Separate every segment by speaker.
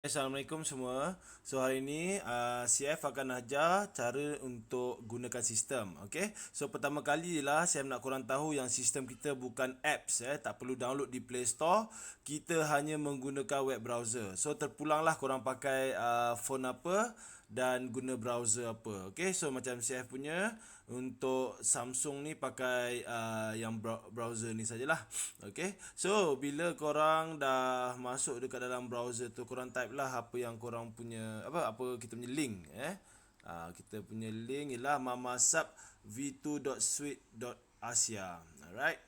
Speaker 1: Assalamualaikum semua. So hari ini CF akan ajar cara untuk gunakan sistem. Okay. So pertama kali lah saya nak korang tahu yang sistem kita bukan apps. Tak perlu download di Play Store. Kita hanya menggunakan web browser. So terpulanglah korang pakai phone apa dan guna browser apa. Okay. So macam CF punya untuk Samsung ni pakai yang browser ni sajalah. Okay. So bila korang dah masuk dekat dalam browser tu, korang type lah apa yang korang punya apa kita punya link kita punya link ialah mamasap v2.suite.asia. Alright.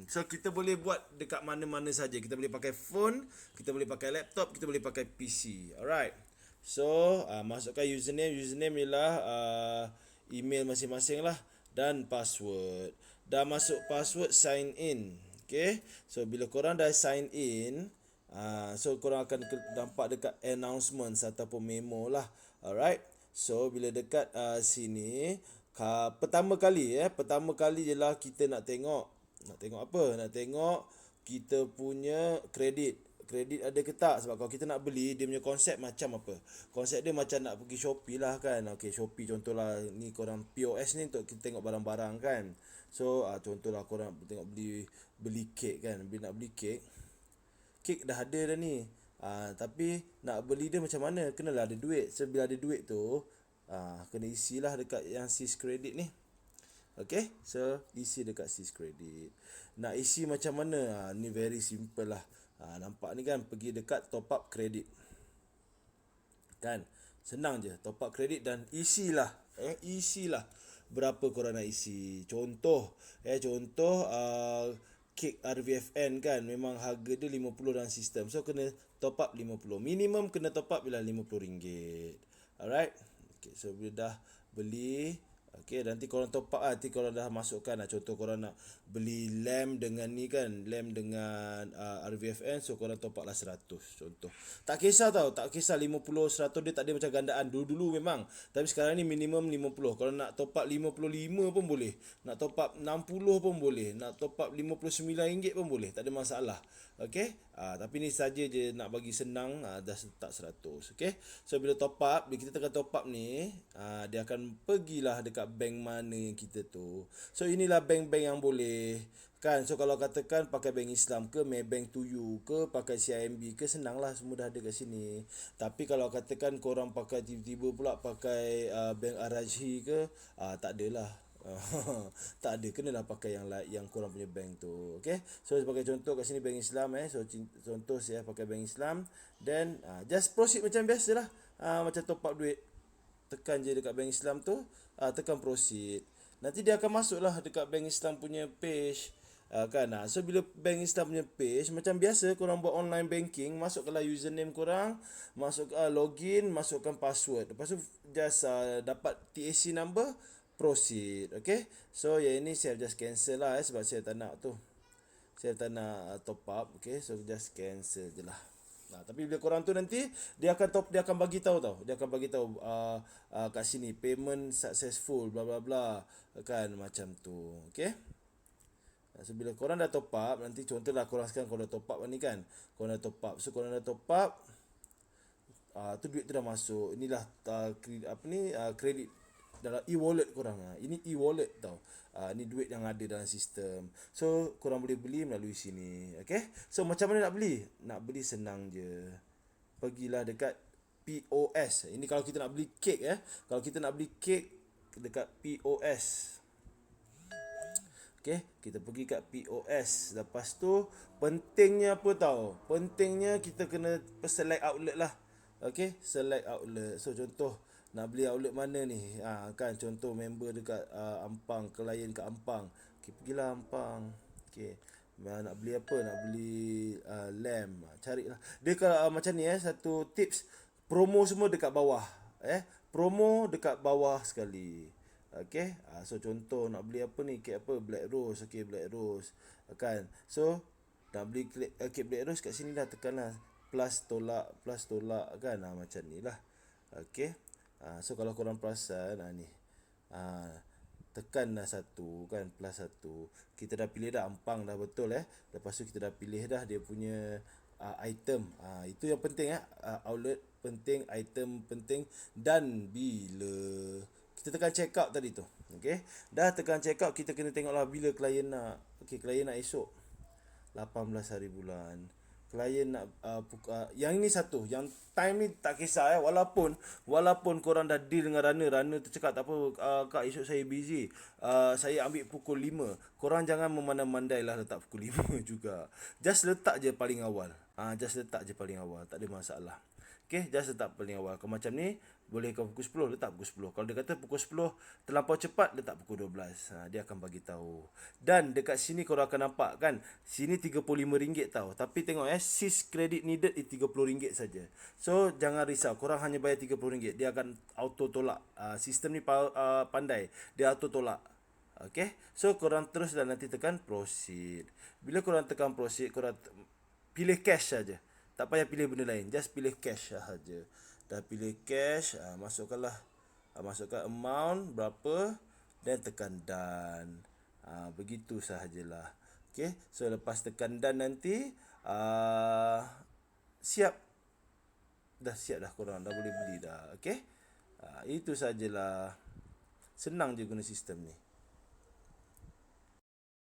Speaker 1: So kita boleh buat dekat mana-mana saja. Kita boleh pakai phone, kita boleh pakai laptop, kita boleh pakai PC. Alright. So masukkan username ialah email masing-masing lah, dan password. Dah masuk password, sign in. Okay. So bila korang dah sign in, so korang akan nampak dekat announcements ataupun memo lah. Alright. So bila dekat sini, pertama kali je lah kita nak tengok apa? Nak tengok kita punya kredit. Kredit ada ke tak? Sebab kalau kita nak beli, dia punya konsep macam apa? Konsep dia macam nak pergi Shopee lah kan. Okay, Shopee contohlah, ni korang POS ni untuk kita tengok barang-barang kan. So contohlah korang tengok beli kek kan. Bila nak beli kek, kek dah ada dah ni. Tapi nak beli dia macam mana? Kenalah ada duit. So bila ada duit tu, kena isilah dekat yang sis kredit ni. Okay, so isi dekat sis kredit. Nak isi macam mana? Ni very simple lah. Nampak ni kan, pergi dekat top up kredit. Kan? Senang je, top up kredit dan isilah. Isilah berapa korang nak isi. Contoh kek RVFN kan, memang harga dia 50 dalam sistem. So kena top up 50. Minimum kena top up bila RM50. Alright. Okay, so bila dah beli, okay, nanti korang top up lah. Nanti korang dah masukkan lah. Contoh korang nak beli lamp dengan ni kan, lamp dengan RVFN. So korang top up lah 100 contoh. Tak kisah tau, tak kisah 50, 100 dia tak ada macam gandaan. Dulu-dulu memang. Tapi sekarang ni minimum 50. Kalau nak top up 55 pun boleh. Nak top up 60 pun boleh. Nak top up RM59 pun boleh. Tak ada masalah. Okay. Tapi ni saja je nak bagi senang. Dah tak 100. Okay. So bila top up, bila kita tekan top up ni, dia akan pergilah dekat bank mana yang kita tu. So inilah bank-bank yang boleh kan. So kalau katakan pakai bank Islam ke, Maybank to you ke, pakai CIMB ke, senang lah, semua dah ada kat sini. Tapi kalau katakan korang pakai tiba-tiba pula pakai bank Arajhi ke, tak adalah. Tak ada, kenalah pakai yang korang punya bank tu. Okay. So sebagai contoh kat sini bank Islam. So contoh saya pakai bank Islam. Then just proceed macam biasa lah. Macam top up duit, tekan je dekat bank Islam tu, tekan proceed. Nanti dia akan masuk lah dekat bank Islam punya page. Kan. So bila bank Islam punya page, macam biasa korang buat online banking, masukkanlah username korang, masuk login, masukkan password. Lepas tu just dapat TAC number, proceed. Okay. So yang ini saya just cancel lah, sebab saya tak nak tu. Saya tak nak top up. Okay. So just cancel je lah. Tapi bila korang tu nanti, dia akan bagi tahu tau. Dia akan bagi tahu kat sini payment successful bla bla bla kan, macam tu. Okay. So bila korang dah top up, nanti contohlah korang sekarang korang dah top up ni kan. Korang dah top up. So korang dah top up, tu duit tu dah masuk. Inilah kredit dalam e-wallet korang. Ini e-wallet tau. Ni duit yang ada dalam sistem. So korang boleh beli melalui sini. Okay. So macam mana nak beli? Nak beli senang je. Pergilah dekat POS. Ini kalau kita nak beli kek. Kalau kita nak beli kek dekat POS. Okay, kita pergi kat POS. Lepas tu, pentingnya apa tau? Pentingnya kita kena select outlet lah. Okay, select outlet. So contoh, nak beli outlet mana ni? Kan contoh member dekat Ampang, klien kat Ampang. Okay, pergilah Ampang. Okay, nak beli apa? Nak beli lamp. Carilah. Dia kalau macam ni satu tips, promo semua dekat bawah. Promo dekat bawah sekali. Okay. So contoh nak beli apa ni, kek apa, Black Rose. Okay, Black Rose kan. So nak beli kek Black Rose, kat sini dah tekan lah plus tolak kan. Macam ni lah. Okay. So kalau korang perasan ni, tekan dah satu kan, plus satu. Kita dah pilih dah Ampang dah betul. Lepas tu kita dah pilih dah dia punya item. Itu yang penting outlet penting, item penting, dan bila kita tekan check out tadi tu. Okey. Dah tekan check out, kita kena tengoklah bila klien nak. Okey, klien nak esok 18 hari bulan. Klien nak yang ini satu, yang time ni tak kisah walaupun korang dah deal dengan runner tu cakap tak apa, kak esok saya busy, saya ambil pukul 5. Korang jangan memandai-mandai lah letak pukul 5 juga. Just letak je paling awal. Tak ada masalah. Okay, just letak paling awal. Kalau macam ni, boleh kau pukul 10, letak pukul 10. Kalau dia kata pukul 10 terlampau cepat, letak pukul 12. Dia akan bagi tahu. Dan dekat sini korang akan nampak kan, sini RM35 tau. Tapi tengok sys credit needed RM30 saja. So jangan risau, korang hanya bayar RM30. Dia akan auto tolak. Sistem ni pandai. Dia auto tolak. Okay, so korang terus dan nanti tekan proceed. Bila korang tekan proceed, korang pilih cash saja. Tak payah pilih benda lain, just pilih cash sahaja. Dah pilih cash, masukkan amount berapa dan tekan done. Begitu sahajalah. Okay, so lepas tekan done nanti siap. Dah siap dah, korang dah boleh beli dah. Okay, itu sajalah. Senang je guna sistem ni.